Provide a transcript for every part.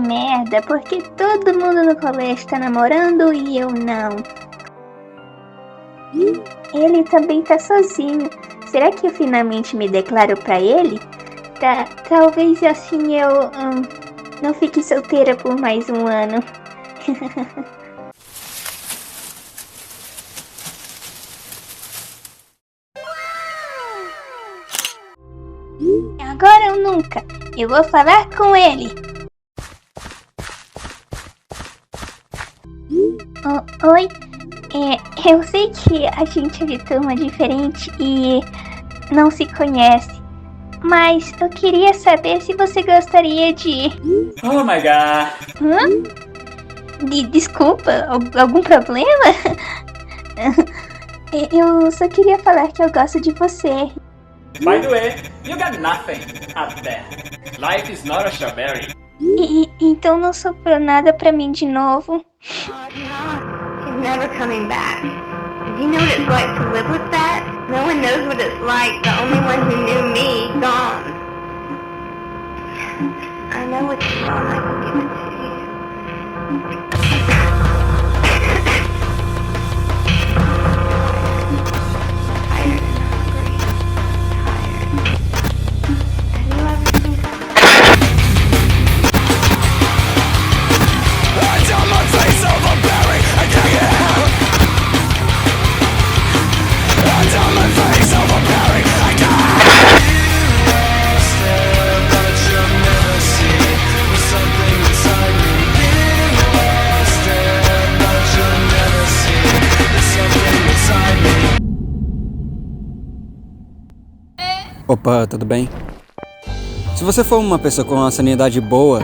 merda, porque todo mundo no colégio tá namorando e eu não. Ele também tá sozinho. Será que eu finalmente me declaro pra ele? Talvez assim eu não fique solteira por mais um ano. Agora ou nunca, eu vou falar com ele. Oi, eu sei que a gente é de turma diferente e não se conhece, mas eu queria saber se você gostaria de... Oh my god. Desculpa, algum problema? Eu só queria falar que eu gosto de você. By the way, you got nothing up there. Life is not a strawberry. Então não sobrou nada pra mim de novo. She's never coming back. Do you know what it's like to live with that? No one knows what it's like. The only one who knew me, gone. I know what you want. I can give it to you. Opa, tudo bem? Se você for uma pessoa com uma sanidade boa,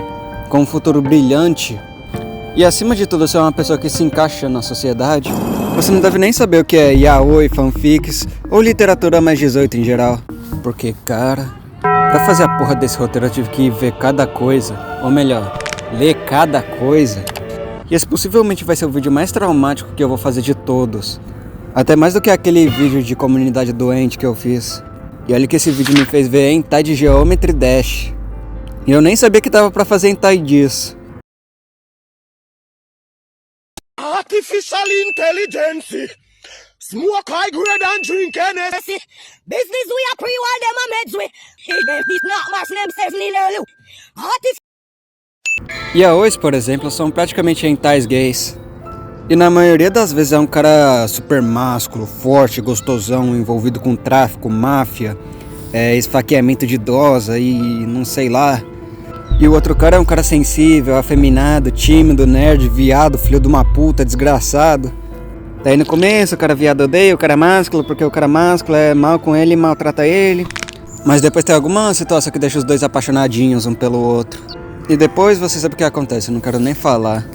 com um futuro brilhante, e acima de tudo você é uma pessoa que se encaixa na sociedade, você não deve nem saber o que é yaoi, fanfics ou literatura mais 18 em geral. Porque, cara, pra fazer a porra desse roteiro eu tive que ver cada coisa, ou melhor, ler cada coisa. E esse possivelmente vai ser o vídeo mais traumático que eu vou fazer de todos. Até mais do que aquele vídeo de comunidade doente que eu fiz. E olha que esse vídeo me fez ver hentai de Geometry Dash. E eu nem sabia que dava pra fazer hentai disso. Artificial intelligence. Smoke high grade and drink Hennessy. Business we are pre-while them a meds we. It's not much themselves little. Yaois, por exemplo, são praticamente hentais gays. E na maioria das vezes é um cara super másculo, forte, gostosão, envolvido com tráfico, máfia, esfaqueamento de idosa e não sei lá. E o outro cara é um cara sensível, afeminado, tímido, nerd, viado, filho de uma puta, desgraçado. Daí no começo o cara viado odeia o cara másculo porque o cara másculo é mal com ele e maltrata ele. Mas depois tem alguma situação que deixa os dois apaixonadinhos um pelo outro. E depois você sabe o que acontece, eu não quero nem falar.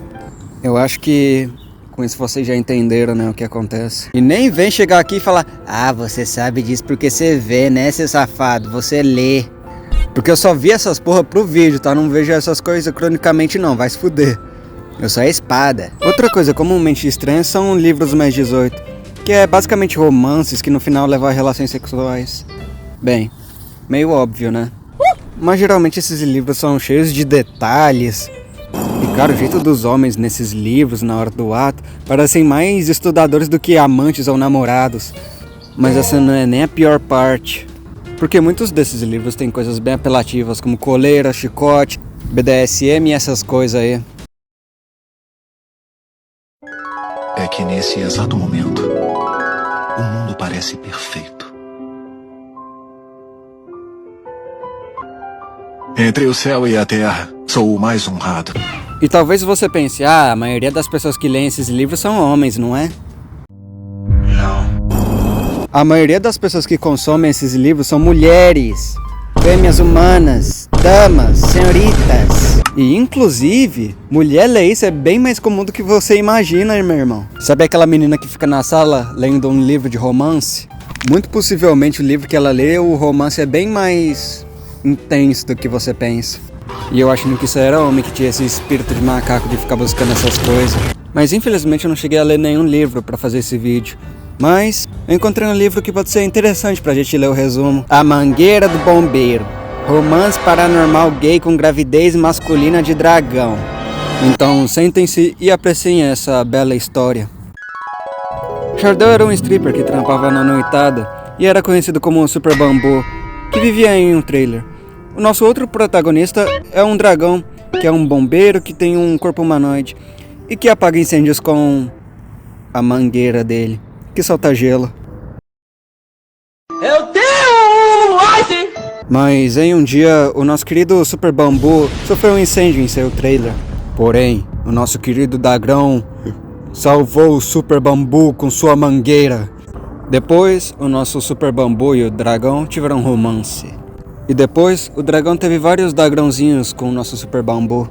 Eu acho que... com isso vocês já entenderam, né, o que acontece. E nem vem chegar aqui e falar: ah, você sabe disso porque você vê, né, seu safado, você lê. Porque eu só vi essas porra pro vídeo, tá? Não vejo essas coisas cronicamente não, vai se fuder. Eu sou a espada. Outra coisa comumente estranha são livros mais 18, que é basicamente romances que no final levam a relações sexuais. Bem, meio óbvio, né? Mas geralmente esses livros são cheios de detalhes. E cara, o jeito dos homens nesses livros, na hora do ato, parecem mais estudadores do que amantes ou namorados. Mas essa não é nem a pior parte. Porque muitos desses livros têm coisas bem apelativas, como coleira, chicote, BDSM e essas coisas aí. É que nesse exato momento, o mundo parece perfeito. Entre o céu e a terra, sou o mais honrado. E talvez você pense: ah, a maioria das pessoas que leem esses livros são homens, não é? Não. A maioria das pessoas que consomem esses livros são mulheres, fêmeas humanas, damas, senhoritas. E inclusive, mulher ler isso é bem mais comum do que você imagina, meu irmão. Sabe aquela menina que fica na sala lendo um livro de romance? Muito possivelmente o livro que ela lê, o romance é bem mais intenso do que você pensa. E eu achando que isso era homem que tinha esse espírito de macaco de ficar buscando essas coisas. Mas infelizmente eu não cheguei a ler nenhum livro pra fazer esse vídeo. Mas eu encontrei um livro que pode ser interessante pra gente ler o resumo. A Mangueira do Bombeiro. Romance paranormal gay com gravidez masculina de dragão. Então sentem-se e apreciem essa bela história. Chardel era um stripper que trampava na noitada e era conhecido como Super Bambu, que vivia em um trailer. O nosso outro protagonista é um dragão, que é um bombeiro que tem um corpo humanoide e que apaga incêndios com a mangueira dele, que solta gelo. Eu tenho um ice! Mas em um dia, o nosso querido Super Bambu sofreu um incêndio em seu trailer. Porém, o nosso querido dragão salvou o Super Bambu com sua mangueira. Depois, o nosso Super Bambu e o dragão tiveram um romance. E depois, o dragão teve vários dragãozinhos com o nosso Super Bambu.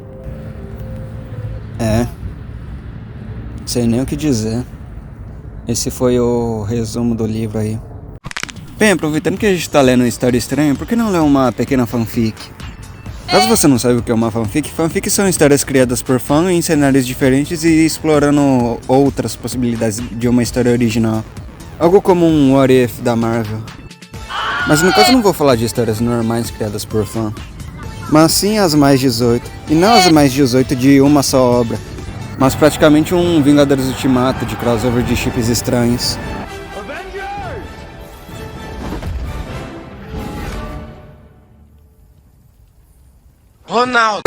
Sei nem o que dizer. Esse foi o resumo do livro aí. Bem, aproveitando que a gente tá lendo uma história estranha, por que não ler uma pequena fanfic? Caso você não saiba o que é uma fanfic, fanfics são histórias criadas por fã em cenários diferentes e explorando outras possibilidades de uma história original. Algo como um What If da Marvel. Mas no caso eu não vou falar de histórias normais criadas por fã, mas sim as mais 18. E não as mais 18 de uma só obra, mas praticamente um Vingadores Ultimato de crossover de chips estranhos. Ronaldo!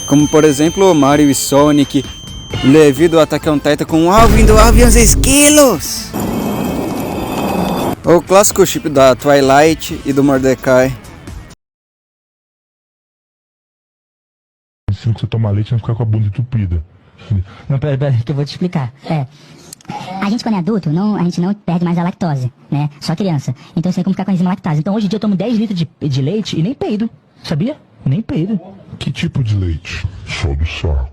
Como por exemplo Mario e Sonic, devido ao Attack on Titan com o Alvin do Alvin e os Esquilos. O clássico chip da Twilight e do Mordecai. Se você tomar leite, vai ficar com a bunda entupida. Não, pera, que eu vou te explicar. A gente quando é adulto, a gente não perde mais a lactose, né? Só criança. Então você tem como ficar com a enzima lactase. Então hoje em dia eu tomo 10 litros de leite e nem peido, sabia? Nem peido. Que tipo de leite? Só do saco.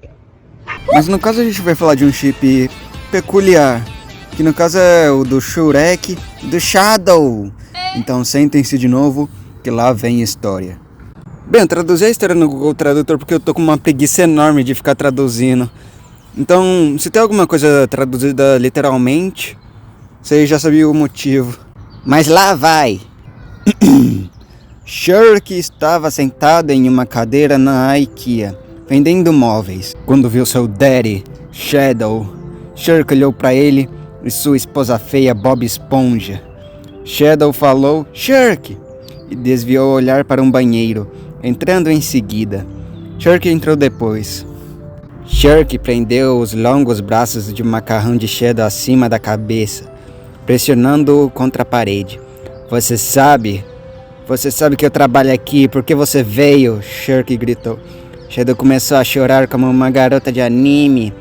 Mas no caso a gente vai falar de um chip peculiar, que no caso é o do Shurek e do Shadow. Então sentem-se de novo, que lá vem história. Bem, eu traduzi a história no Google Tradutor porque eu tô com uma preguiça enorme de ficar traduzindo. Então, se tem alguma coisa traduzida literalmente, você já sabia o motivo. Mas lá vai! Shurk estava sentado em uma cadeira na IKEA, vendendo móveis, quando viu seu daddy, Shadow. Shurk olhou para ele e sua esposa feia, Bob Esponja. Shadow falou, Shurk! E desviou o olhar para um banheiro, entrando em seguida. Shurk entrou depois. Shurk prendeu os longos braços de macarrão de Shadow acima da cabeça, pressionando-o contra a parede. Você sabe que eu trabalho aqui, por que você veio? Shurk gritou. Shadow começou a chorar como uma garota de anime.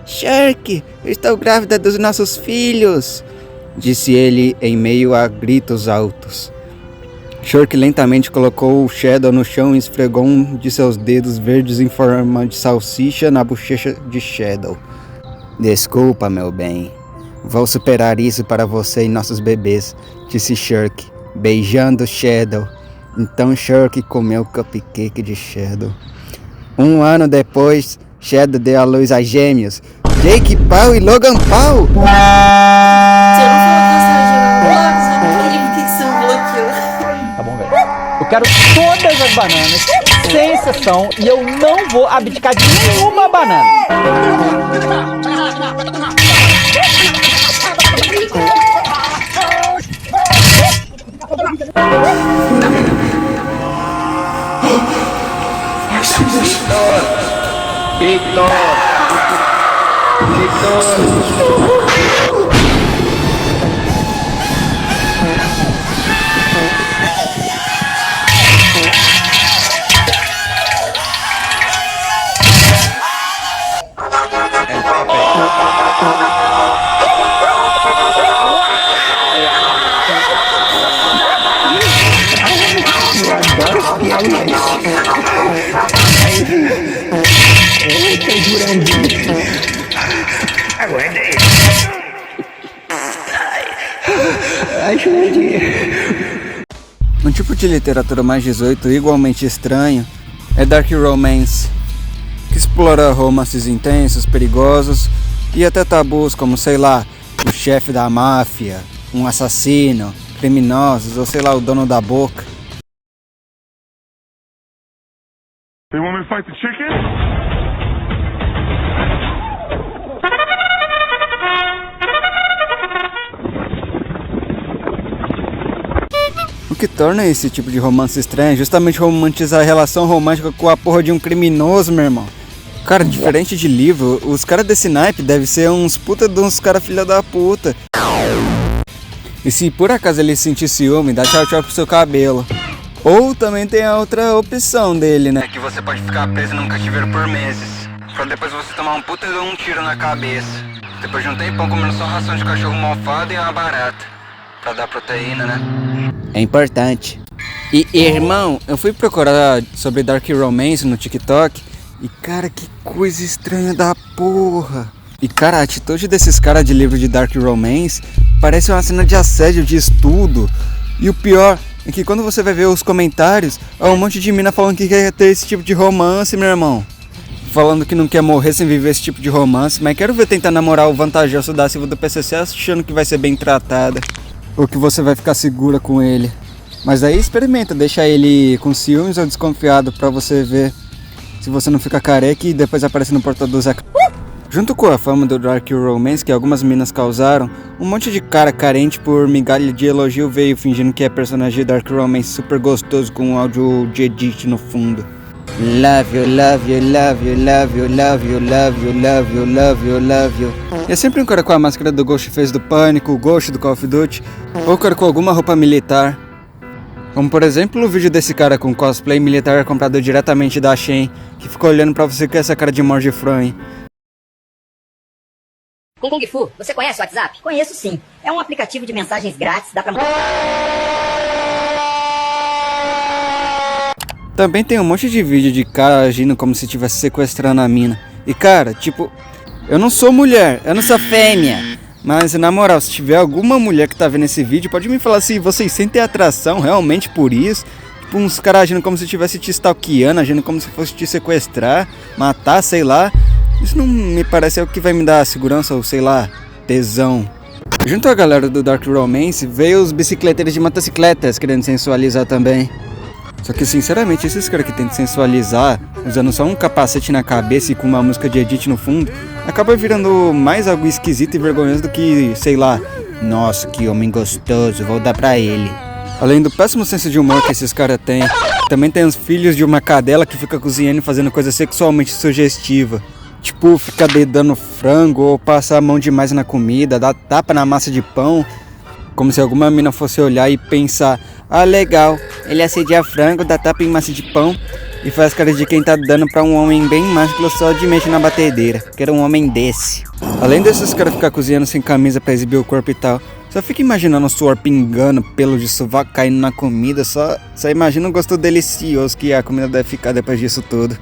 Shurk, eu estou grávida dos nossos filhos, disse ele em meio a gritos altos. Shurk lentamente colocou o Shadow no chão e esfregou um de seus dedos verdes em forma de salsicha na bochecha de Shadow. Desculpa, meu bem. Vou superar isso para você e nossos bebês, disse Shurk, beijando Shadow. Então Shurk comeu o cupcake de Shadow. 1 ano depois, Shadow deu à luz a gêmeos, Jake Paul e Logan Paul. Você não falou que gostava de bloco, sabe? Por que você não bloqueou? Tá bom, velho. Eu quero todas as bananas, sem exceção, e eu não vou abdicar de nenhuma banana. Victor! Um tipo de literatura mais 18 igualmente estranho é Dark Romance, que explora romances intensos, perigosos e até tabus como, sei lá, o chefe da máfia, um assassino, criminosos ou sei lá, o dono da boca. to fight the chicken? O que torna esse tipo de romance estranho é justamente romantizar a relação romântica com a porra de um criminoso, meu irmão. Cara, diferente de livro, os caras desse naipe devem ser uns puta de uns caras filha da puta. E se por acaso ele sentir ciúme, dá tchau tchau pro seu cabelo. Ou também tem a outra opção dele, né? Que você pode ficar preso num cativeiro por meses, pra depois você tomar um puta de um tiro na cabeça. Depois de um tempão comendo só ração de cachorro mofado e uma barata. Pra dar proteína, né? É importante. E irmão, eu fui procurar sobre Dark Romance no TikTok. E cara, que coisa estranha da porra. E cara, a atitude desses caras de livro de Dark Romance parece uma cena de assédio de estudo. E o pior é que quando você vai ver os comentários, é um monte de mina falando que quer ter esse tipo de romance, meu irmão. Falando que não quer morrer sem viver esse tipo de romance. Mas quero ver tentar namorar o vantajoso da Silva do PCC achando que vai ser bem tratada. Ou que você vai ficar segura com ele. Mas aí experimenta, deixa ele com ciúmes ou desconfiado pra você ver se você não fica careca e depois aparece no portal do Zé. Junto com a fama do Dark Romance que algumas minas causaram, um monte de cara carente por migalha de elogio veio fingindo que é personagem de Dark Romance super gostoso com um áudio de edit no fundo. Love you, love you, love you, love you, love you, love you, love you, love you, love you. E é sempre um cara com a máscara do Ghostface do Pânico, o Ghost do Call of Duty, ou cara com alguma roupa militar. Como por exemplo o vídeo desse cara com cosplay militar comprado diretamente da Shein, que ficou olhando pra você com essa cara de morde-fran. Com Kung Fu, você conhece o WhatsApp? Conheço sim. É um aplicativo de mensagens grátis, dá pra... Também tem um monte de vídeo de cara agindo como se estivesse sequestrando a mina. E cara, tipo, eu não sou mulher, eu não sou fêmea. Mas na moral, se tiver alguma mulher que tá vendo esse vídeo, pode me falar se vocês sentem atração realmente por isso. Tipo, uns caras agindo como se estivesse te stalkeando, agindo como se fosse te sequestrar, matar, sei lá. Isso não me parece o que vai me dar segurança ou sei lá, tesão. Junto à galera do Dark Romance, veio os bicicleteiros de motocicletas querendo sensualizar também. Só que sinceramente, esses caras que tentam sensualizar, usando só um capacete na cabeça e com uma música de edit no fundo, acaba virando mais algo esquisito e vergonhoso do que, sei lá, nossa, que homem gostoso, vou dar pra ele. Além do péssimo senso de humor que esses caras têm, também tem os filhos de uma cadela que fica cozinhando e fazendo coisa sexualmente sugestiva. Tipo, ficar dedando frango ou passar a mão demais na comida, dar tapa na massa de pão, como se alguma mina fosse olhar e pensar: ah, legal, ele assedia frango, dá tapa em massa de pão e faz cara de quem tá dando pra um homem bem másculo só de mexer na batedeira. Quero um homem desse. Além desses caras ficar cozinhando sem camisa pra exibir o corpo e tal, só fica imaginando o suor pingando, pelo de sovaco caindo na comida, só imagina o gosto delicioso que a comida deve ficar depois disso tudo.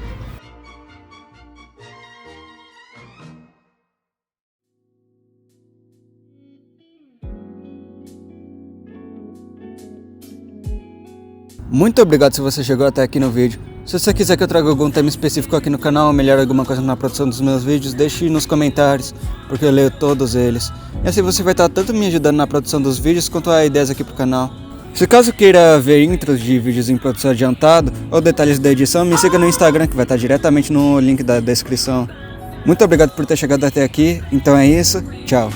Muito obrigado se você chegou até aqui no vídeo. Se você quiser que eu traga algum tema específico aqui no canal, ou melhor, alguma coisa na produção dos meus vídeos, deixe nos comentários, porque eu leio todos eles. E assim você vai estar tanto me ajudando na produção dos vídeos, quanto a ideias aqui pro canal. Se caso queira ver intros de vídeos em produção adiantado, ou detalhes da edição, me siga no Instagram, que vai estar diretamente no link da descrição. Muito obrigado por ter chegado até aqui, então é isso, tchau.